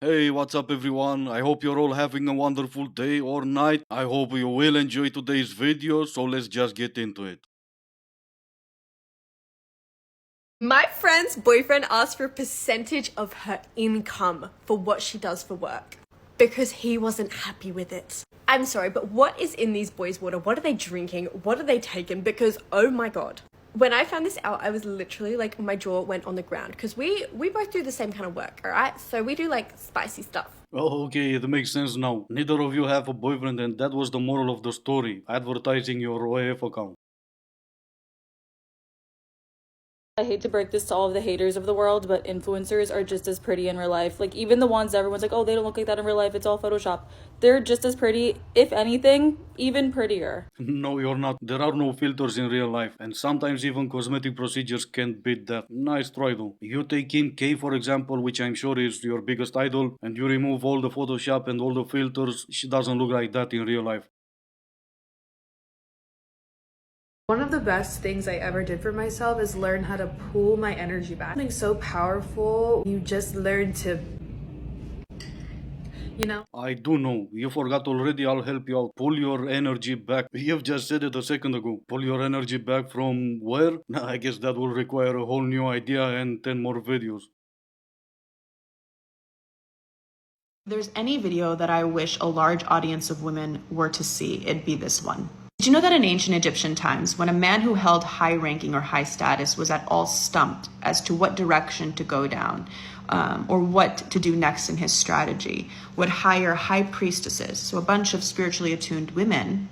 Hey, what's up everyone? I hope you're all having a wonderful day or night. I hope you will enjoy today's video, so let's just get into it. My friend's boyfriend asked for a percentage of her income for what she does for work because he wasn't happy with it. I'm sorry, but what is in these boys' water? What are they drinking? What are they taking? Because, oh my god. When I found this out, I was literally like, my jaw went on the ground because we both do the same kind of work, all right? So we do like spicy stuff. Oh, okay, it makes sense now. Neither of you have a boyfriend, and that was the moral of the story. Advertising your OAF account. I hate to break this to all of the haters of the world, but influencers are just as pretty in real life. Like, even the ones that everyone's like, oh, they don't look like that in real life, it's all Photoshop. They're just as pretty, if anything, even prettier. No, you're not. There are no filters in real life, and sometimes even cosmetic procedures can't beat that. Nice try though. You take Kim K for example, which I'm sure is your biggest idol, and you remove all the Photoshop and all the filters, she doesn't look like that in real life. One of the best things I ever did for myself is learn how to pull my energy back. Something so powerful, you just learn to, I do know. You forgot already, I'll help you out. Pull your energy back. You've just said it a second ago. Pull your energy back from where? I guess that will require a whole new idea and 10 more videos. There's any video that I wish a large audience of women were to see, it'd be this one. Did you know that in ancient Egyptian times, when a man who held high ranking or high status was at all stumped as to what direction to go down or what to do next in his strategy, would hire high priestesses, so a bunch of spiritually attuned women,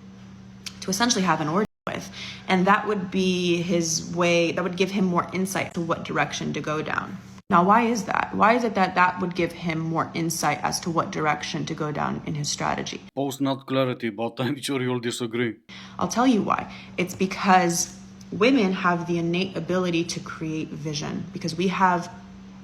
to essentially have an orgy with, and that would be his way, that would give him more insight to what direction to go down. Now, why is that? Why is it that that would give him more insight as to what direction to go down in his strategy? Post not clarity, but I'm sure you'll disagree. I'll tell you why. It's because women have the innate ability to create vision, because we have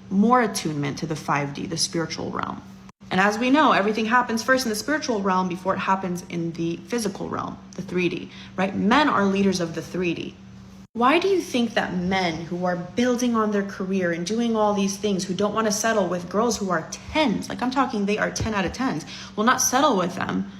more attunement to the 5D, the spiritual realm. And as we know, everything happens first in the spiritual realm before it happens in the physical realm, the 3D, right? Men are leaders of the 3D. Why do you think that men who are building on their career and doing all these things, who don't want to settle with girls who are 10s, like I'm talking they are 10 out of 10s, will not settle with them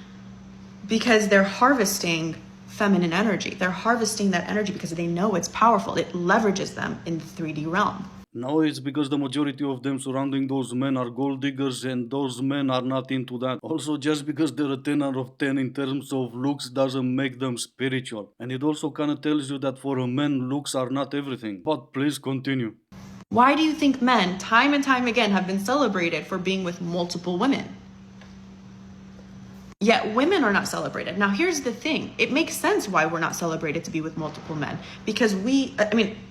because they're harvesting feminine energy. They're harvesting that energy because they know it's powerful. It leverages them in the 3D realm. No, it's because the majority of them surrounding those men are gold diggers and those men are not into that. Also, just because they're a 10 out of 10 in terms of looks doesn't make them spiritual. And it also kind of tells you that for a man, looks are not everything. But please continue. Why do you think men, time and time again, have been celebrated for being with multiple women? Yet women are not celebrated. Now, here's the thing. It makes sense why we're not celebrated to be with multiple men. Because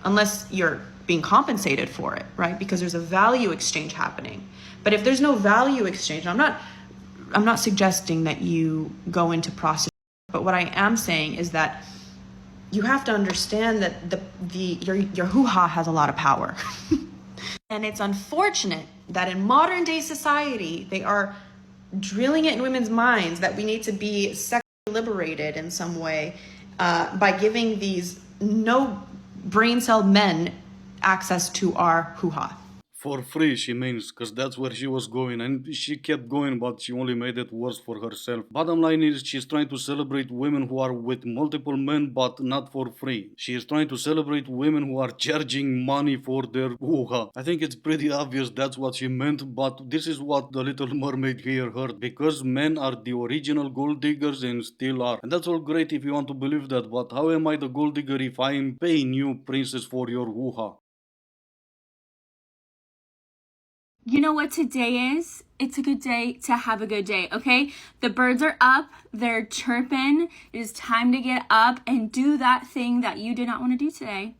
unless you're being compensated for it, right? Because there's a value exchange happening. But if there's no value exchange, I'm not suggesting that you go into prostitution. But what I am saying is that you have to understand that your hoo-ha has a lot of power. And it's unfortunate that in modern day society, they are drilling it in women's minds that we need to be sexually liberated in some way by giving these no brain cell men access to our hoo-ha. For free, she means, because that's where she was going, and she kept going, but she only made it worse for herself. Bottom line is, she's trying to celebrate women who are with multiple men, but not for free. She is trying to celebrate women who are charging money for their hoo-ha. I think it's pretty obvious that's what she meant, but this is what the Little Mermaid here heard, because men are the original gold diggers and still are. And that's all great if you want to believe that, but how am I the gold digger if I'm paying you, princess, for your hoo-ha? You know what today is? It's a good day to have a good day, okay? The birds are up, they're chirping. It is time to get up and do that thing that you did not want to do today.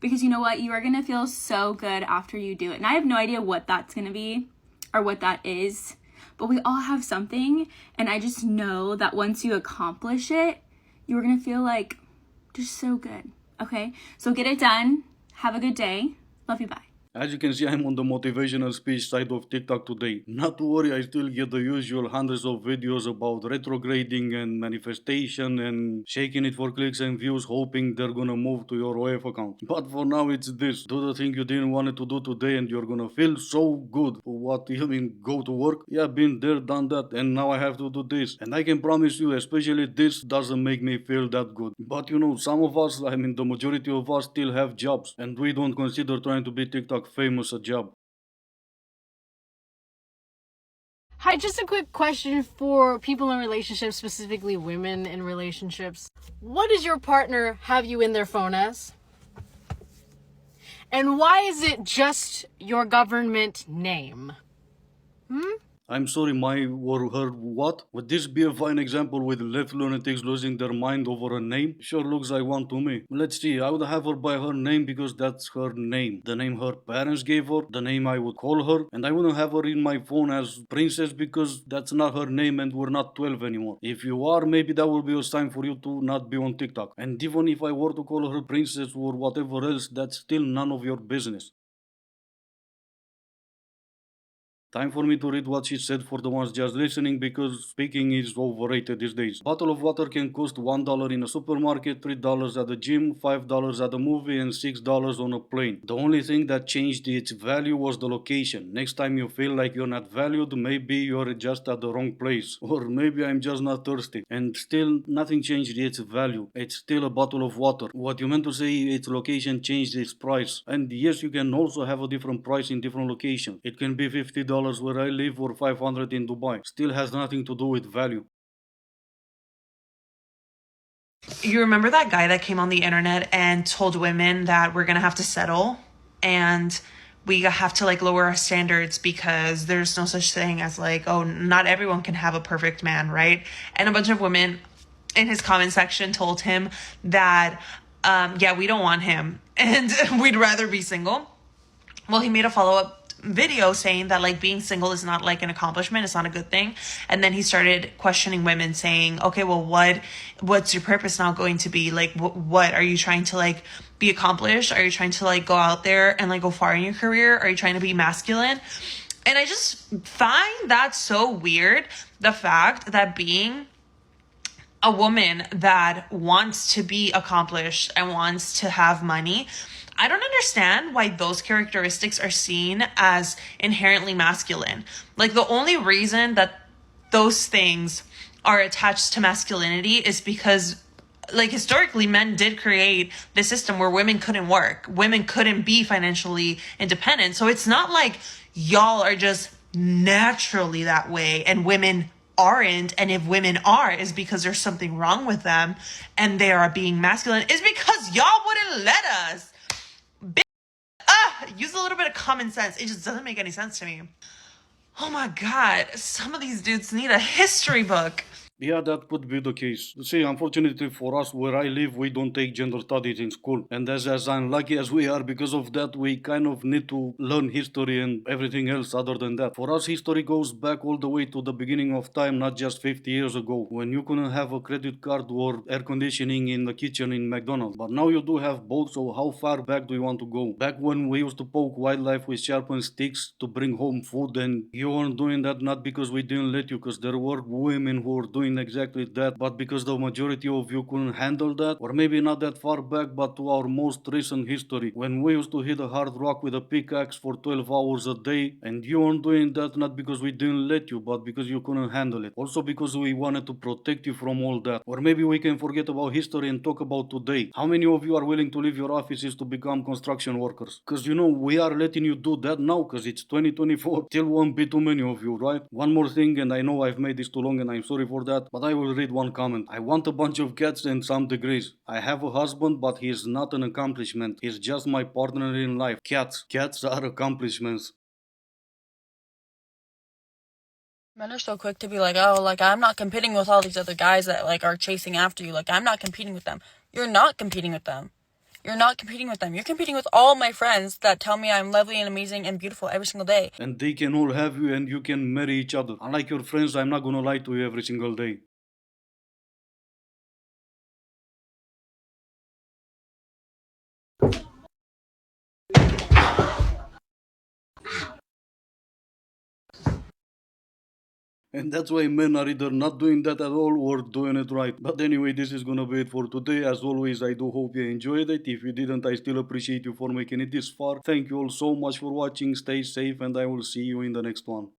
Because you know what? You are going to feel so good after you do it. And I have no idea what that's going to be or what that is. But we all have something. And I just know that once you accomplish it, you're going to feel like just so good, okay? So get it done. Have a good day. Love you, bye. As you can see, I'm on the motivational speech side of TikTok today. Not to worry, I still get the usual hundreds of videos about retrograding and manifestation and shaking it for clicks and views, hoping they're gonna move to your OF account. But for now, it's this. Do the thing you didn't want to do today and you're gonna feel so good. What, you mean go to work? Yeah, been there, done that, and now I have to do this. And I can promise you, especially this doesn't make me feel that good. But you know, some of us, I mean the majority of us still have jobs and we don't consider trying to be TikTok famous a job. Hi, just a quick question for people in relationships, specifically women in relationships. What does your partner have you in their phone as? And why is it just your government name? I'm sorry, my or her what? Would this be a fine example with left lunatics losing their mind over a name? Sure looks like one to me. Let's see, I would have her by her name because that's her name. The name her parents gave her, the name I would call her, and I wouldn't have her in my phone as Princess because that's not her name and we're not 12 anymore. If you are, maybe that will be a sign for you to not be on TikTok. And even if I were to call her Princess or whatever else, that's still none of your business. Time for me to read what she said for the ones just listening because speaking is overrated these days. Bottle of water can cost $1 in a supermarket, $3 at the gym, $5 at a movie, and $6 on a plane. The only thing that changed its value was the location. Next time you feel like you're not valued, maybe you're just at the wrong place. Or maybe I'm just not thirsty. And still, nothing changed its value. It's still a bottle of water. What you meant to say, its location changed its price. And yes, you can also have a different price in different locations. It can be $50 where I live or 500 in Dubai. Still has nothing to do with value. You remember that guy that came on the internet and told women that we're gonna have to settle and we have to like lower our standards because there's no such thing as like, oh, not everyone can have a perfect man, right? And a bunch of women in his comment section told him that yeah, we don't want him and we'd rather be single. Well, he made a follow-up video saying that like being single is not like an accomplishment, it's not a good thing. And then he started questioning women saying, okay, well, what's your purpose now going to be? Like what are you trying to like be accomplished? Are you trying to like go out there and like go far in your career? Are you trying to be masculine? And I just find that so weird, the fact that being a woman that wants to be accomplished and wants to have money, I don't understand why those characteristics are seen as inherently masculine. Like the only reason that those things are attached to masculinity is because like historically men did create this system where women couldn't work. Women couldn't be financially independent. So it's not like y'all are just naturally that way and women aren't, and if women are, is because there's something wrong with them and they are being masculine, is because y'all wouldn't let us. Use a little bit of common sense. It just doesn't make any sense to me. Oh my god, some of these dudes need a history book. Yeah, that could be the case. See, unfortunately for us, where I live, we don't take gender studies in school. And as unlucky as we are because of that, we kind of need to learn history and everything else other than that. For us, history goes back all the way to the beginning of time, not just 50 years ago, when you couldn't have a credit card or air conditioning in the kitchen in McDonald's. But now you do have both, so how far back do you want to go? Back when we used to poke wildlife with sharpened sticks to bring home food, and you weren't doing that not because we didn't let you, because there were women who were doing exactly that, but because the majority of you couldn't handle that, or maybe not that far back, but to our most recent history, when we used to hit a hard rock with a pickaxe for 12 hours a day, and you weren't doing that not because we didn't let you, but because you couldn't handle it. Also because we wanted to protect you from all that. Or maybe we can forget about history and talk about today. How many of you are willing to leave your offices to become construction workers? Because you know, we are letting you do that now because it's 2024. Still won't be too many of you, right? One more thing, and I know I've made this too long and I'm sorry for that, but I will read one comment. I want a bunch of cats and some degrees. I have a husband, but he is not an accomplishment. He's just my partner in life. Cats are accomplishments. Men are so quick to be like, oh, like, I'm not competing with all these other guys that, like, are chasing after you. Like, I'm not competing with them. You're not competing with them. You're not competing with them. You're competing with all my friends that tell me I'm lovely and amazing and beautiful every single day. And they can all have you and you can marry each other. Unlike your friends, I'm not gonna lie to you every single day. And that's why men are either not doing that at all or doing it right. But anyway, this is gonna be it for today. As always, I do hope you enjoyed it. If you didn't, I still appreciate you for making it this far. Thank you all so much for watching. Stay safe and I will see you in the next one.